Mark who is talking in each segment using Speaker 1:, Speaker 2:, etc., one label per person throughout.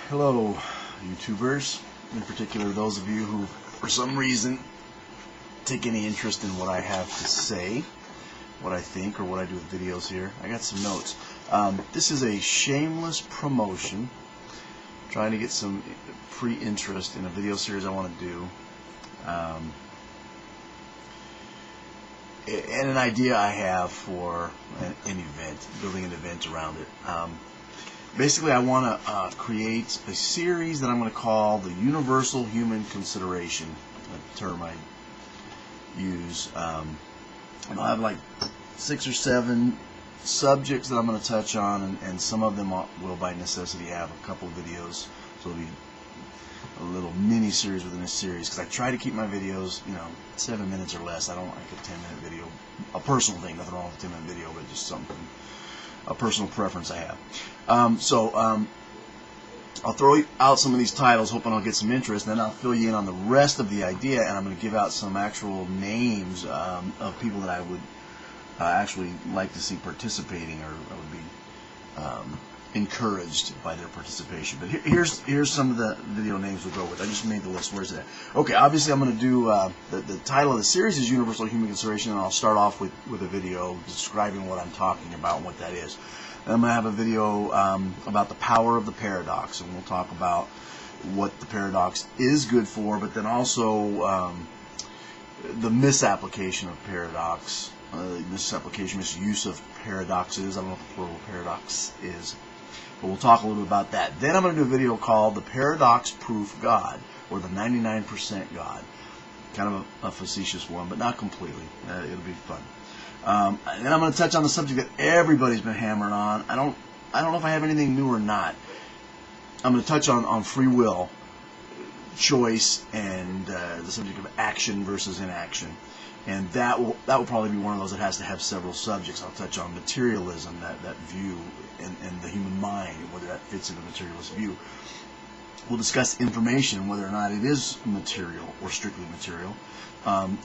Speaker 1: Hello, YouTubers, in particular those of you who, for some reason, take any interest in what I have to say, what I think, or what I do with videos here. I got some notes. This is a shameless promotion, trying to get some free interest in a video series I want to do, and an idea I have for an event, building an event around it. Basically, I want to create a series that I'm going to call the Universal Human Consideration, a term I use. And I'll have like 6 or 7 subjects that I'm going to touch on, and some of them will by necessity have a couple of videos, so it'll be a little mini series within a series, because I try to keep my videos, 7 minutes or less. I don't like a 10-minute video, a personal thing, nothing wrong with a 10-minute video, but just something, a personal preference I have. I'll throw out some of these titles, hoping I'll get some interest, and then I'll fill you in on the rest of the idea, and I'm going to give out some actual names of people that I would actually like to see participating, or would be encouraged by their participation. But here's some of the video names we'll go with. I just made the list. Where's that? Okay, obviously I'm going to do, the title of the series is Universal Human Consideration, and I'll start off with a video describing what I'm talking about and what that is. And I'm going to have a video about the power of the paradox, and we'll talk about what the paradox is good for, but then also the misapplication of paradox, misuse of paradoxes. I don't know what the plural paradox is, but we'll talk a little bit about that. Then I'm going to do a video called The Paradox-Proof God, or the 99% God. Kind of a facetious one, but not completely. It'll be fun. And then I'm going to touch on the subject that everybody's been hammering on. I don't know if I have anything new or not. I'm going to touch on free will, choice, and the subject of action versus inaction. And that will probably be one of those that has to have several subjects. I'll touch on materialism, that view, and the human mind, whether that fits into the materialist view. We'll discuss information, whether or not it is material or strictly material,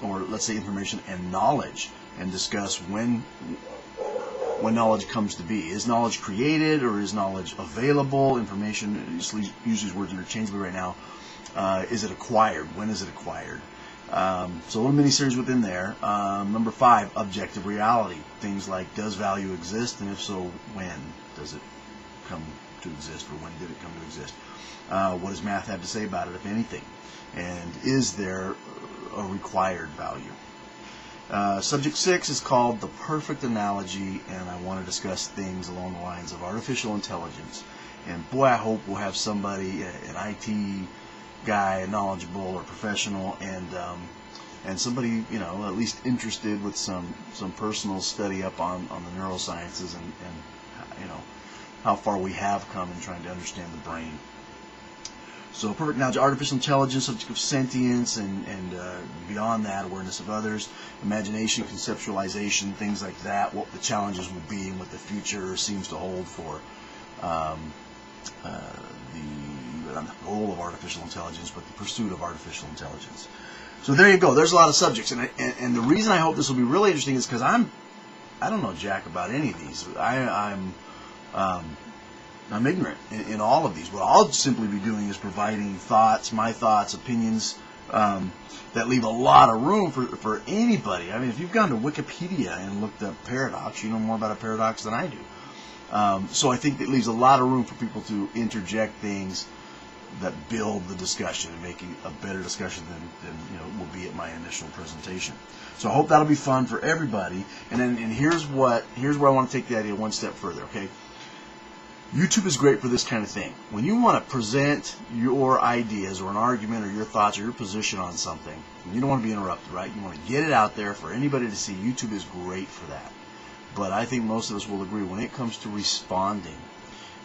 Speaker 1: or let's say information and knowledge, and discuss when knowledge comes to be. Is knowledge created, or is knowledge available? Information, use these words interchangeably right now. Is it acquired? When is it acquired? So a little mini-series within there. Number 5, objective reality. Things like, does value exist, and if so, when does it come to exist, or when did it come to exist? What does math have to say about it, if anything? And is there a required value? Subject 6 is called The Perfect Analogy, and I want to discuss things along the lines of artificial intelligence. And boy, I hope we'll have somebody, an IT guy, knowledgeable or professional, and somebody, at least interested with some personal study up on the neurosciences and how far we have come in trying to understand the brain. So perfect analogy, artificial intelligence, subject of sentience, and beyond that, awareness of others, imagination, conceptualization, things like that, what the challenges will be and what the future seems to hold for the goal of artificial intelligence, but the pursuit of artificial intelligence. So there you go. There's a lot of subjects, and the reason I hope this will be really interesting is because I don't know jack about any of these. I'm ignorant in all of these. What I'll simply be doing is providing my thoughts, opinions that leave a lot of room for anybody. I mean, if you've gone to Wikipedia and looked up paradox, you know more about a paradox than I do. So I think it leaves a lot of room for people to interject things that build the discussion and make a better discussion than will be at my initial presentation. So I hope that'll be fun for everybody. And here's where I want to take the idea one step further. Okay. YouTube is great for this kind of thing. When you want to present your ideas or an argument or your thoughts or your position on something, and you don't want to be interrupted, right? You want to get it out there for anybody to see. YouTube is great for that. But I think most of us will agree when it comes to responding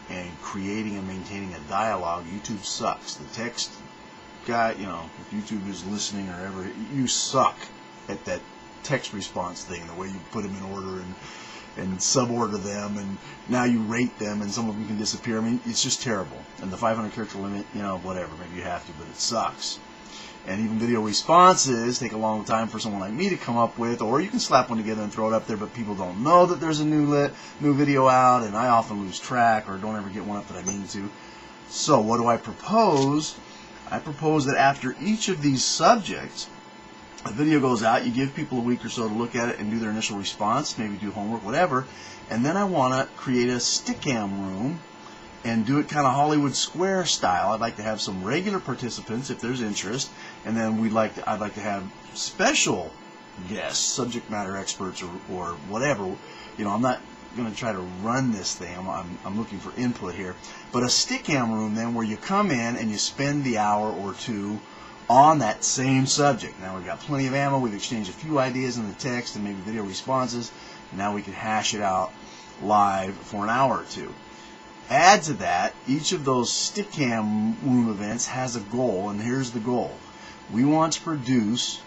Speaker 1: and creating and maintaining a dialogue, YouTube sucks. The text guy, if YouTube is listening or ever, you suck at that text response thing, the way you put them in order and suborder them, and now you rate them, and some of them can disappear. I mean, it's just terrible. And the 500 character limit, whatever, maybe you have to, but it sucks. And even video responses take a long time for someone like me to come up with, or you can slap one together and throw it up there, but people don't know that there's a new video out, and I often lose track or don't ever get one up that I mean to. So what do I propose? I propose that after each of these subjects, a video goes out, you give people a week or so to look at it and do their initial response, maybe do homework, whatever, and then I want to create a Stickam room and do it kind of Hollywood Square style. I'd like to have some regular participants if there's interest, and then I'd like to have special guests, subject matter experts or whatever. You know, I'm not going to try to run this thing. I'm looking for input here. But a Stickam room then where you come in and you spend the hour or two on that same subject. Now we've got plenty of ammo. We've exchanged a few ideas in the text and maybe video responses. And now we can hash it out live for an hour or two. Add to that, each of those Stickam room events has a goal, and here's the goal. We want to produce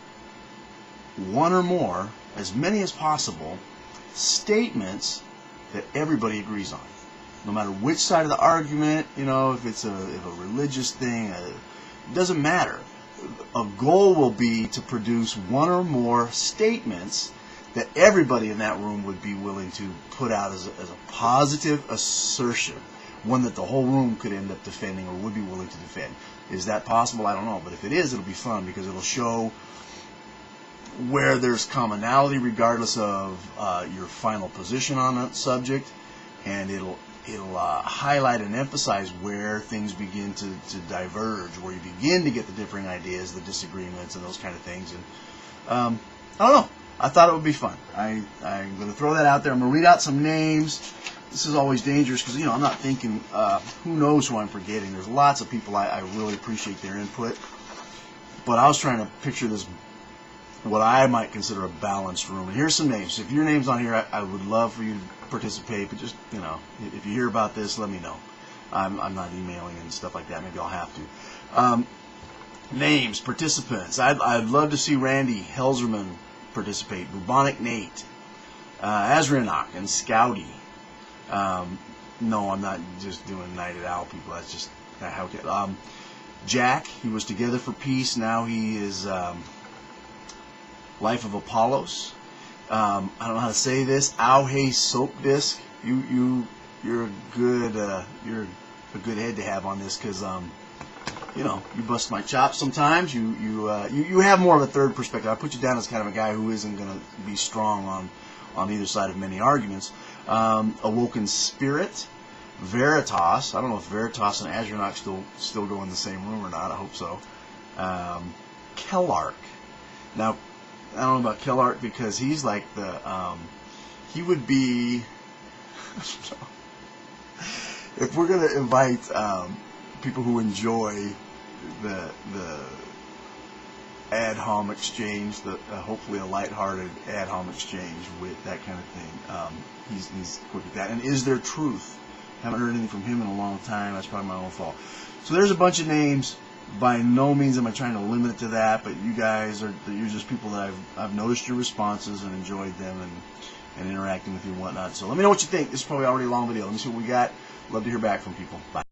Speaker 1: one or more, as many as possible, statements that everybody agrees on. No matter which side of the argument, you know, if it's a religious thing, it doesn't matter. A goal will be to produce one or more statements that everybody in that room would be willing to put out as a positive assertion, one that the whole room could end up defending or would be willing to defend. Is that possible? I don't know. But if it is, it'll be fun because it'll show where there's commonality regardless of your final position on a subject, and it'll highlight and emphasize where things begin to diverge, where you begin to get the differing ideas, the disagreements, and those kind of things. And I don't know. I thought it would be fun. I'm going to throw that out there. I'm going to read out some names. This is always dangerous because, you know, I'm not thinking, who knows who I'm forgetting. There's lots of people I really appreciate their input. But I was trying to picture this, what I might consider a balanced room. And here's some names. If your name's on here, I would love for you to participate. But just, you know, if you hear about this, let me know. I'm not emailing and stuff like that. Maybe I'll have to. Names, participants. I'd love to see Randy Helzerman participate. Bubonic Nate, Azranok, and Scouty. No, I'm not just doing Nighted Owl people. That's just how it. Jack, he was Together for Peace. Now he is Life of Apollos. I don't know how to say this. Auhe Soap Disc. You're a good head to have on this because you know, you bust my chops sometimes. You have more of a third perspective. I put you down as kind of a guy who isn't going to be strong on either side of many arguments. Awoken Spirit, Veritas. I don't know if Veritas and Azranok still go in the same room or not. I hope so. Kellark. Now, I don't know about Kellark because he's like the he would be. If we're going to invite people who enjoy the ad hom exchange, hopefully a lighthearted ad hom exchange with that kind of thing. He's quick at that. And Is There Truth? Haven't heard anything from him in a long time. That's probably my own fault. So there's a bunch of names. By no means am I trying to limit it to that, but you guys you're just people that I've noticed your responses and enjoyed them and interacting with you and whatnot. So let me know what you think. This is probably already a long video. Let me see what we got. Love to hear back from people. Bye.